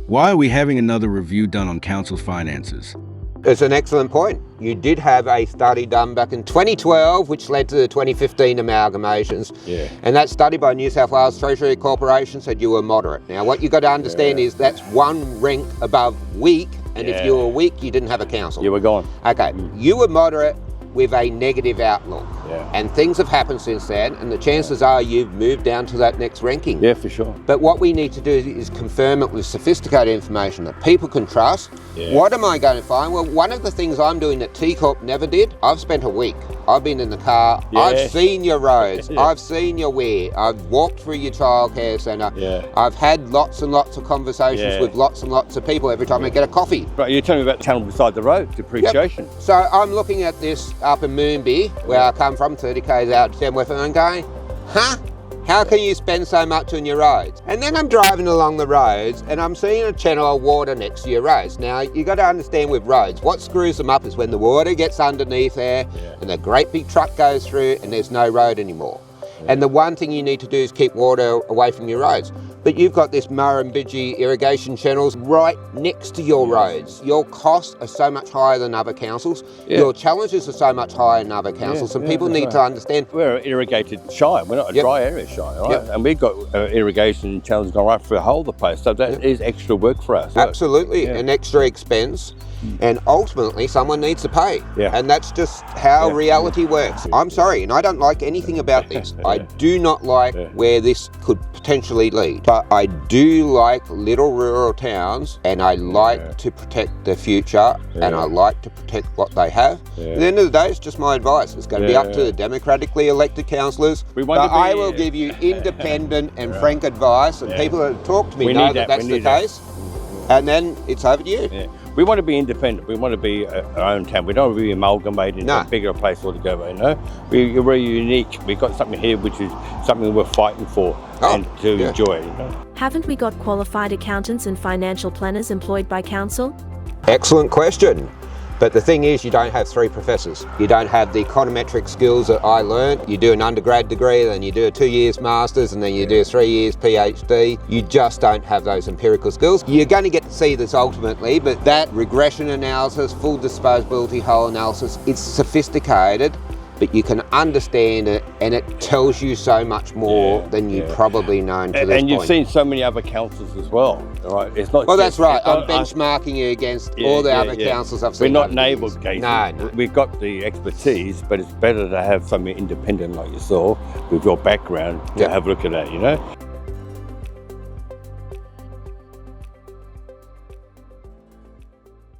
Why are we having another review done on council finances? It's an excellent point. You did have a study done back in 2012, which led to the 2015 amalgamations. Yeah. And that study by New South Wales Treasury Corporation said you were moderate. Now, what you've got to understand is that's one rank above weak, and if you were weak, you didn't have a council. You were gone. Okay, you were moderate with a negative outlook. Yeah. And things have happened since then, and the chances are you've moved down to that next ranking. Yeah, for sure. But what we need to do is confirm it with sophisticated information that people can trust. Yeah. What am I going to find? Well, one of the things I'm doing that T Corp never did, I've spent a week. I've been in the car, I've seen your roads, I've seen your wear, I've walked through your childcare centre, I've had lots and lots of conversations with lots and lots of people every time I get a coffee. Right, you're telling me about the channel beside the road, depreciation. Yep. So I'm looking at this up in Moonbi, where I come from, 30 k's out to Weston, and I'm going, huh? How can you spend so much on your roads? And then I'm driving along the roads and I'm seeing a channel of water next to your roads. Now, you got to understand with roads, what screws them up is when the water gets underneath there and a great big truck goes through and there's no road anymore. And the one thing you need to do is keep water away from your roads. But you've got this Murrumbidgee irrigation channels right next to your roads. Your costs are so much higher than other councils. Your challenges are so much higher than other councils, and people need to understand. We're an irrigated shire. We're not a dry area shire, right? And we've got irrigation channels going right through the whole of the place. So that is extra work for us. Absolutely, an extra expense. And ultimately, someone needs to pay. And that's just how reality works. I'm sorry, and I don't like anything about this. I do not like where this could potentially lead. But I do like little rural towns, and I like to protect their future, and I like to protect what they have. At the end of the day, it's just my advice. It's going to be up to the democratically elected councillors. But I will give you independent and frank advice, and people that talk to me know that that's the case. And then it's over to you. We want to be independent. We want to be our own town. We don't want to be amalgamated into a bigger place altogether, you know? We're very unique. We've got something here which is something we're fighting for and to enjoy, you know? Haven't we got qualified accountants and financial planners employed by council? Excellent question. But the thing is, you don't have 3 professors. You don't have the econometric skills that I learned. You do an undergrad degree, then you do a 2 years master's, and then you do a 3 years PhD. You just don't have those empirical skills. You're going to get to see this ultimately, but that regression analysis, full disposability hole analysis, it's sophisticated, but you can understand it, and it tells you so much more than you probably known to this point. And you've seen so many other councils as well, right? It's not. Well, that's right. I'm benchmarking you against all the other councils I've seen. We're not navel gazing. No. We've got the expertise, but it's better to have something independent like yourself with your background to have a look at that, you know?